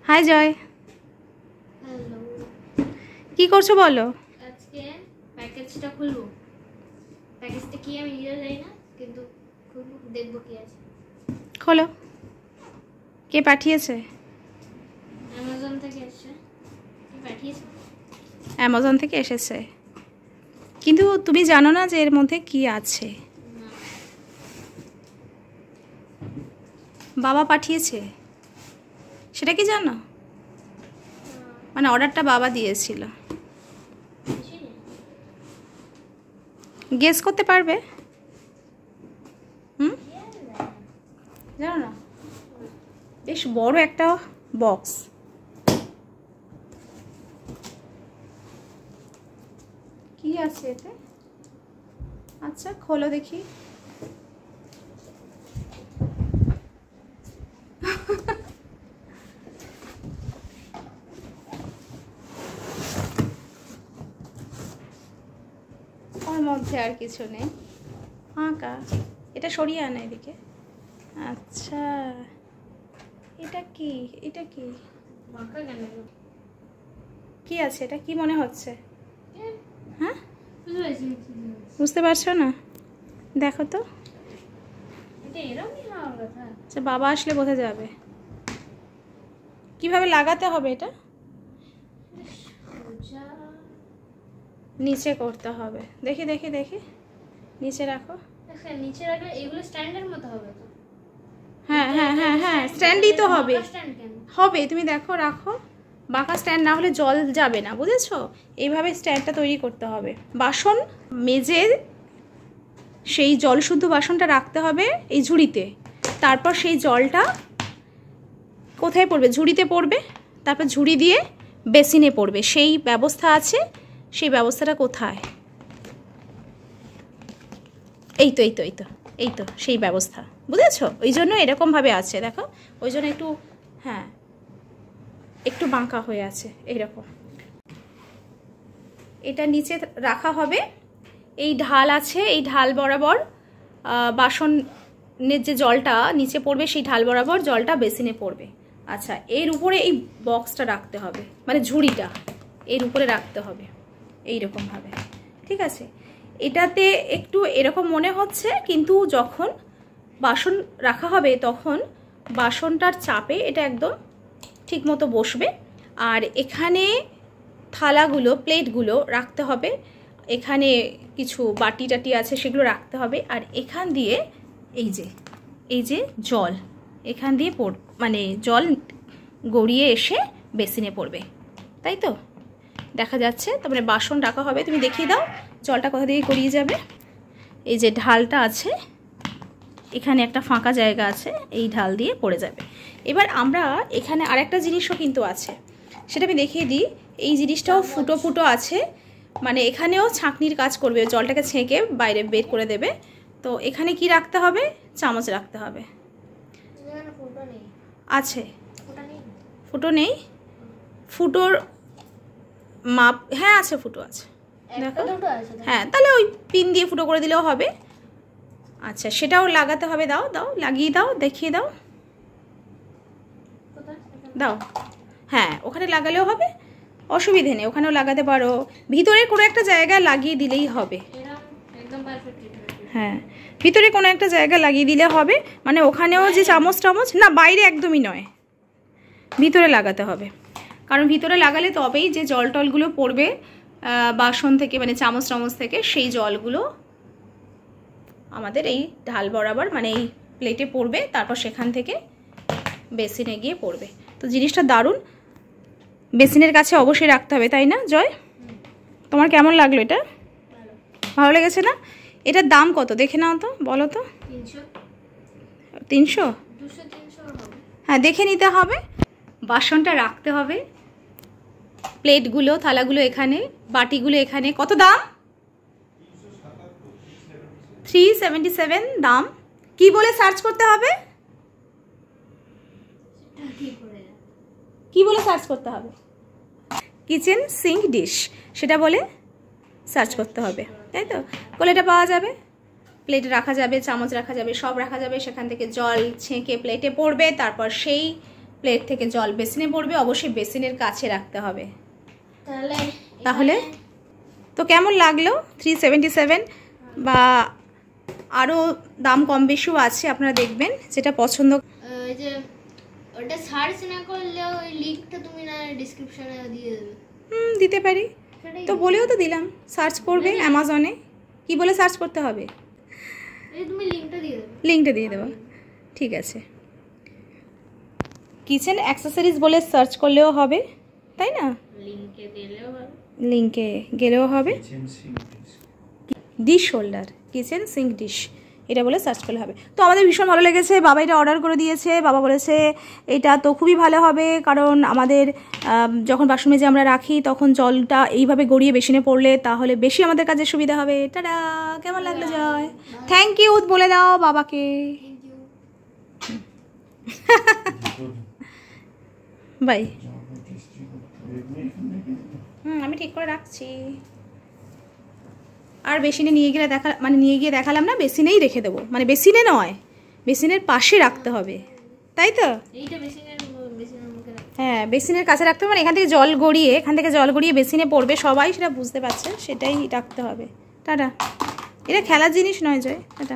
High জয়, hello. কি করছো বলো? আজকে প্যাকেজটা খুলবো। প্যাকেজটা কি আমি নিজেও জানি না, কিন্তু খুলবো, দেখবো কি আছে। খোলো। কে পাঠিয়েছে? অ্যামাজন থেকে এসেছে। কি পাঠিয়েছে? অ্যামাজন থেকে এসেছে, কিন্তু তুমি জানো না যে এর মধ্যে কি আছে? না। বাবা পাঠিয়েছে, সেটা কি জানো? মানে অর্ডারটা বাবা দিয়েছিল। কিছুই নেই। গেস করতে পারবে? জানো না? বেশ বড় একটা বক্স। কি আছে এতে? আচ্ছা খোলো দেখি। ওর মধ্যে আর কিছু নেই, ফাঁকা। এটা সরিয়ে আনা এদিকে। আচ্ছা, এটা কি? এটা কি? বাঁকা কেন গো? কি আছে এটা? কি মনে হচ্ছে? হ্যাঁ, বুঝতে পারছি না কি জিনিস। বুঝতে পারছো না? দেখো তো। এটা এরকমই হওয়ার কথা। আচ্ছা, বাবা আসলে বোঝা যাবে কিভাবে লাগাতে হবে। এটা সোজা নিচে করতে হবে। দেখি দেখি দেখি, নিচে রাখো। আচ্ছা, নিচে রাখলে এগুলো স্ট্যান্ডের মতো হবে তো? হ্যাঁ হ্যাঁ হ্যাঁ হ্যাঁ, স্ট্যান্ডই তো হবে। স্ট্যান্ড কেন? হবে, তুমি দেখো, রাখো। বাঁকা স্ট্যান্ড না হলে জল যাবে না, বুঝেছো? এইভাবে স্ট্যান্ডটা তৈরি করতে হবে। বাসন মেজে সেই জল শুদ্ধ বাসনটা রাখতে হবে এই ঝুড়িতে। তারপর সেই জলটা কোথায় পড়বে? ঝুড়িতে পড়বে। তারপর ঝুড়ি দিয়ে বেসিনে পড়বে। সেই ব্যবস্থা আছে। সেই ব্যবস্থাটা কোথায়? এই তো এই তো এই তো এই তো সেই ব্যবস্থা, বুঝেছো? ওই জন্য এরকমভাবে আছে, দেখো। ওই জন্য একটু, হ্যাঁ, একটু বাঁকা হয়ে আছে এইরকম। এটা নিচে রাখা হবে। এই ঢাল আছে, এই ঢাল বরাবর বাসনের যে জলটা নিচে পড়বে সেই ঢাল বরাবর জলটা বেসিনে পড়বে। আচ্ছা, এর উপরে এই বক্সটা রাখতে হবে, মানে ঝুড়িটা এর উপরে রাখতে হবে এইরকমভাবে, ঠিক আছে? এটাতে একটু এরকম মনে হচ্ছে, কিন্তু যখন বাসন রাখা হবে তখন বাসনটার চাপে এটা একদম ঠিক মতো বসবে। আর এখানে থালাগুলো, প্লেটগুলো রাখতে হবে। এখানে কিছু বাটি টাটি আছে, সেগুলো রাখতে হবে। আর এখান দিয়ে এই যে জল এখান দিয়ে মানে জল গড়িয়ে এসে বেসিনে পড়বে, তাই তো? দেখা যাচ্ছে। তারপরে বাসন রাখা হবে। তুমি দেখিয়ে দাও জলটা কোথা দিয়ে গড়িয়ে যাবে। এই যে ঢালটা আছে, এখানে একটা ফাঁকা জায়গা আছে, এই ঢাল দিয়ে পড়ে যাবে। এবার আমরা এখানে আরেকটা জিনিসও কিন্তু আছে, সেটা আমি দেখিয়ে দিই। এই জিনিসটাও ফুটো ফুটো আছে, মানে এখানেও ছাঁকনির কাজ করবে, জলটাকে ছেঁকে বাইরে বের করে দেবে। তো এখানে কি রাখতে হবে? চামচ রাখতে হবে। আছে? ফুটো নেই? ফুটোর মাপ, হ্যাঁ আছে, ফুটো আছে, দেখো। হ্যাঁ, তাহলে ওই পিন দিয়ে ফুটো করে দিলেও হবে। আচ্ছা, সেটাও লাগাতে হবে। দাও দাও, লাগিয়ে দাও, দেখিয়ে দাও, দাও। হ্যাঁ, ওখানে লাগালেও হবে, অসুবিধে নেই, ওখানেও লাগাতে পারো। ভিতরে কোনো একটা জায়গায় লাগিয়ে দিলেই হবে। হ্যাঁ, ভিতরে কোনো একটা জায়গা লাগিয়ে দিলে হবে। মানে ওখানেও যে চামচ টামচ না, বাইরে একদমই নয়, ভিতরে লাগাতে হবে। কারণ ভিতরে লাগালে তবেই যে জল টলগুলো পড়বে বাসন থেকে, মানে চামচ টামচ থেকে, সেই জলগুলো আমাদের এই ঢাল বরাবর, মানে এই প্লেটে পড়বে। তারপর সেখান থেকে বেসিনে গিয়ে পড়বে। তো জিনিসটা দারুণ। বেসিনের কাছে অবশ্যই রাখতে হবে, তাই না জয়? তোমার কেমন লাগলো এটা? ভালো লেগেছে না? এটার দাম কত দেখে নাও তো, বলো তো। 300? হ্যাঁ, দেখে নিতে হবে। বাসনটা রাখতে হবে, প্লেটগুলো, থালাগুলো এখানে, বাটিগুলো এখানে। কত দাম? 377 দাম। কি বলে সার্চ করতে হবে? কি বলে সার্চ করতে হবে? কিচেন সিঙ্ক ডিশ, সেটা বলে সার্চ করতে হবে, তাই তো? বলে এটা পাওয়া যাবে। প্লেটে রাখা যাবে, চামচ রাখা যাবে, সব রাখা যাবে। সেখান থেকে জল ছেঁকে প্লেটে পড়বে। তারপর সেই প্লেট থেকে জল বেসিনে পড়বে, অবশ্যই বেসিনের কাছে রাখতে হবে। তাহলে তো কেমন লাগলো 377, বা আরও দাম কম বেশিও আছে, আপনারা দেখবেন যেটা পছন্দ। ওই যে ওটা সার্চ না করলে ওই লিংকটা তুমি না ডেসক্রিপশনে দিয়ে দেবে। দিতে পারি তো, বলেও তো দিলাম সার্চ করবে অ্যামাজনে। কি বলে সার্চ করতে হবে? তুমি লিংকটা দিয়ে দেবে। লিংকটা দিয়ে দেবো, ঠিক আছে। কিচেন অ্যাক্সেসরিজ বলে সার্চ করলেও হবে, তাই না? লিংকে গেলেও হবে। Dish holder, kitchen sync dish, এটা বলে সার্চ করলে হবে। তো আমাদের ভীষণ ভালো লেগেছে, বাবা এটা অর্ডার করে দিয়েছে। বাবা বলেছে এটা তো খুবই ভালো হবে, কারণ আমাদের যখন বাথরুমে যে আমরা রাখি তখন জলটা এইভাবে গড়িয়ে বেসিনে পড়লে তাহলে বেশি আমাদের কাজে সুবিধা হবে। টাটা, কেমন লাগলো জয়? থ্যাংক ইউ বলে দাও বাবাকে। বাই। আমি ঠিক করে রাখছি। আর বেসিনে নিয়ে গিয়ে দেখালাম না, বেসিনেই রেখে দেবো, মানে বেসিনে নয়, বেসিনের পাশে রাখতে হবে, তাই তো? হ্যাঁ, বেসিনের কাছে রাখতে হবে, মানে এখান থেকে জল গড়িয়ে বেসিনে পড়বে, সবাই সেটা বুঝতে পারছে, সেটাই রাখতে হবে। টাটা। এটা খেলার জিনিস নয় জয়, টাটা।